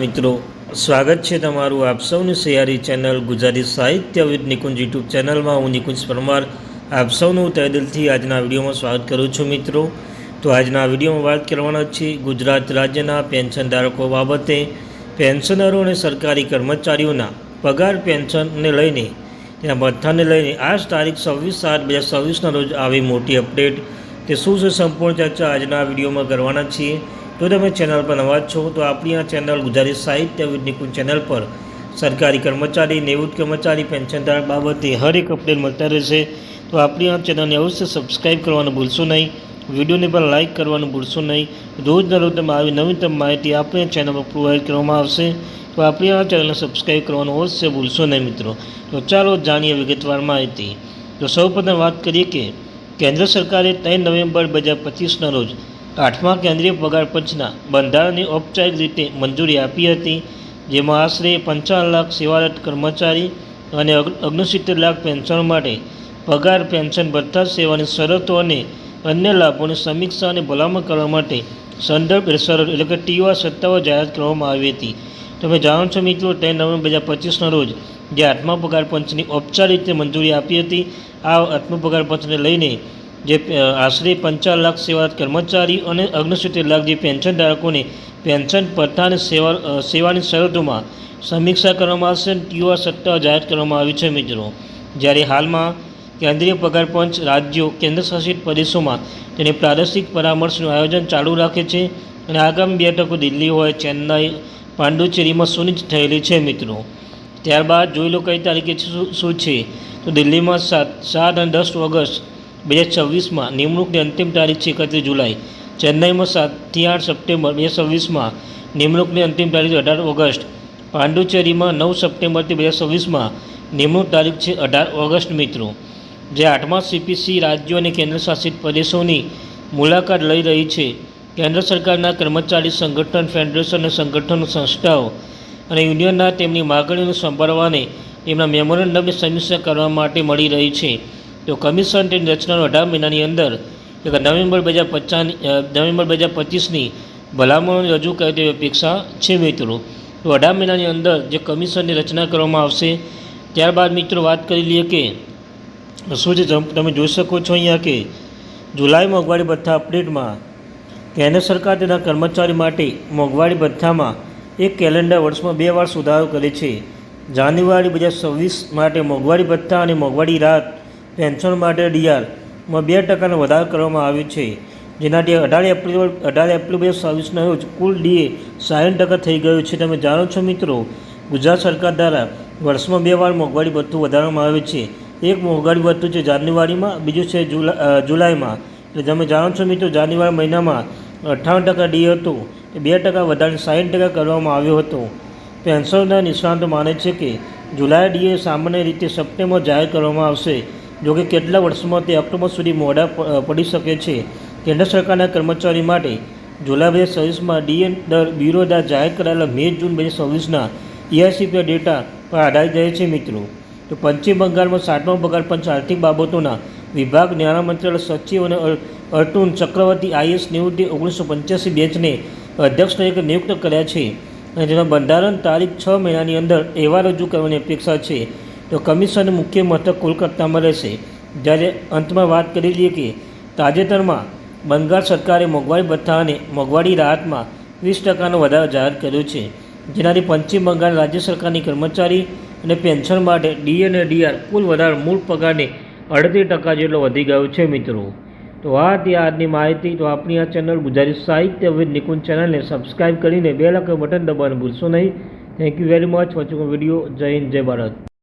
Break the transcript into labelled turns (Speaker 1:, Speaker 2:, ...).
Speaker 1: મિત્રો સ્વાગત છે તમારું આપ સૌની સૈયારી ચેનલ ગુજરાતી સાહિત્ય વિદ નિકુંજ યુટ્યુબ ચેનલમાં હું નિકુંજ પરમાર આપ સૌનું તહે દિલથી આજના વિડીયોમાં સ્વાગત કરું છું મિત્રો। તો આજના વિડીયોમાં વાત કરવાના છે ગુજરાત રાજ્યના પેન્શન ધારકો બાબતે પેન્શનરો અને સરકારી કર્મચારીઓના પગાર પેન્શનને લઈને તેના ભથ્થાને લઈને આજ તારીખ 26/7/2024ના રોજ આવી મોટી અપડેટ તે શું છે સંપૂર્ણ ચર્ચા આજના વિડીયોમાં કરવાના છીએ। तो તમે चैनल पर नवा छो तो अपनी आ चैनल गुजराती साहित्य विद निकुंज चैनल पर सरकारी कर्मचारी निवृत्त कर्मचारी पेन्शनधारक बाबते हर एक अपडेट मिलता रहे। तो अपनी आ चैनल ने अवश्य सब्सक्राइब करवानुं भूलशो नहीं, वीडियो ने पर लाइक करवानुं भूलशो नहीं। रोज रोज तमे आवी नवीनतम माहिती अपने चैनल पर प्रोवाइड करवामां आवशे। तो अपनी आ चैनल ने सब्सक्राइब करवानुं अवश्य भूलशो नहीं मित्रों। तो चलो जाणीए विगतवार माहिती। तो सौप्रथम बात करिए कि केन्द्र सरकारे 3 नवेम्बर 2025 रोज 8મા કેન્દ્રીય પગાર પંચના બંધારણની ઔપચારિક રીતે મંજૂરી આપી હતી, જેમાં આશરે 55 લાખ સેવારત કર્મચારી અને 69 લાખ પેન્શનો માટે પગાર પેન્શન ભથ્થા સેવાની શરતો અને અન્ય લાભોની સમીક્ષા અને ભલામણ કરવા માટે સંદર્ભ હેઠળ એટલે કે TOR સત્તાઓ જાહેર કરવામાં આવી હતી। તમે જાણો છો મિત્રો, 3 નવેમ્બર 2025ના રોજ જે 8મા પગાર પંચની ઔપચારિક રીતે મંજૂરી આપી હતી। આ 8મા પગાર પંચને લઈને જે આશરે 55 લાખ સેવારત કર્મચારી અને 69 લાખ જે પેન્શન ધારકોને પેન્શન ભથ્થા અને સેવાની શરતોમાં સમીક્ષા કરવામાં આવશે અને TOR સત્તાઓ જાહેર કરવામાં આવી છે મિત્રો। જ્યારે હાલમાં કેન્દ્રીય પગાર પંચ રાજ્યો કેન્દ્રશાસિત પ્રદેશોમાં તેની પ્રાદેશિક પરામર્શનું આયોજન ચાલુ રાખે છે અને આગામી બેઠકો દિલ્હી હોય, ચેન્નાઈ, પાંડુચેરીમાં સુનિશ્ચિત થયેલી છે મિત્રો। ત્યારબાદ જોઈ લો કઈ તારીખે શું છે। તો દિલ્હીમાં 7 અને 10 ઓગસ્ટ 2026 નિમણૂકની અંતિમ તારીખ છે 31 જુલાઈ। ચેન્નાઈમાં 7 થી 8 સપ્ટેમ્બર 2026 નિમણૂકની અંતિમ તારીખ 18 ઓગસ્ટ। પાંડુચેરીમાં 9 સપ્ટેમ્બરથી 2026 નિમણૂક તારીખ છે 18 ઓગસ્ટ મિત્રો। જે 8મા CPC રાજ્યો અને કેન્દ્રશાસિત પ્રદેશોની મુલાકાત લઈ રહી છે। કેન્દ્ર સરકારના કર્મચારી સંગઠન, ફેડરેશન અને સંગઠનો, સંસ્થાઓ અને યુનિયનના તેમની માગણીઓને સંભાળવાને તેમના મેમોરેન્ડમની સમીક્ષા કરવા માટે મળી રહી છે। તો કમિશન તેની રચનાનો 18 મહિનાની અંદર એટલે નવેમ્બર 2025ની ભલામણો રજૂ કરે તેવી અપેક્ષા છે મિત્રો। તો 18 મહિનાની અંદર જે કમિશનની રચના કરવામાં આવશે। ત્યારબાદ મિત્રો વાત કરી લઈએ કે શું છે। તમે જોઈ શકો છો અહીંયા કે જુલાઈ મોંઘવારી ભથ્થા અપડેટમાં કેન્દ્ર સરકાર તેના કર્મચારી માટે મોંઘવારી ભથ્થામાં એક કેલેન્ડર વર્ષમાં 2 વાર સુધારો કરે છે। જાન્યુઆરી 2026 માટે મોંઘવારી ભથ્થા અને મોંઘવારી રાહત પેન્શન માટે DRમાં 2% વધારો કરવામાં આવ્યો છે, જેનાથી 18 એપ્રિલ 2024ના રોજ કુલ DA 60% થઈ ગયું છે। તમે જાણો છો મિત્રો, ગુજરાત સરકાર દ્વારા વર્ષમાં 2 વાર મોંઘવારી ભથ્થું વધારવામાં આવે છે। એક મોંઘવારી ભથ્થું છે જાન્યુઆરીમાં, બીજું છે જુલાઈમાં। એટલે તમે જાણો છો મિત્રો, જાન્યુઆરી મહિનામાં 58% DA હતું, એ 2% વધારીને 60% કરવામાં આવ્યો હતો। પેન્શનના નિષ્ણાતો માને છે કે જુલાઈ DA સામાન્ય રીતે સપ્ટેમ્બર જાહેર કરવામાં આવશે, જોકે કેટલા વર્ષોમાં તે ઓક્ટોબર સુધી મોડા પડી શકે છે। કેન્દ્ર સરકારના કર્મચારી માટે જુલાઈ 2026માં DA દર બ્યુરો દ્વારા જાહેર કરાયેલા મે-જૂન 2026ના ERCP ડેટા પર આધારિત રહે છે મિત્રો। તો પશ્ચિમ બંગાળમાં 7મા પગાર પંચ આર્થિક બાબતોના વિભાગ નાણાં મંત્રાલય સચિવ અને અર્ટુન ચક્રવર્તી IAS નિવૃત્તિ 1985 બેચને અધ્યક્ષ તરીકે નિયુક્ત કર્યા છે અને તેના બંધારણ તારીખ 6 મહિનાની અંદર અહેવાલ રજૂ કરવાની અપેક્ષા છે। તો કમિશનનું મુખ્ય મથક કોલકાતામાં રહેશે। જ્યારે અંતમાં વાત કરી લઈએ કે તાજેતરમાં બંગાળ સરકારે મોંઘવારી ભથ્થા અને મોંઘવારી રાહતમાં 20%નો વધારો જાહેર કર્યો છે, જેનાથી પશ્ચિમ બંગાળ રાજ્ય સરકારની કર્મચારી અને પેન્શન માટે DA અને DR કુલ વધારો મૂળ પગારને 38% જેટલો વધી ગયો છે મિત્રો। તો આ હતી આજની માહિતી। તો આપણી આ ચેનલ ગુજરાતી સાહિત્ય વિદ નિકુંજ ચેનલને સબસ્ક્રાઈબ કરીને બેલ આઇકન બટન દબાવવાનું ભૂલશો નહીં। Thank you very much watching video. જય હિન્દ, જય ભારત।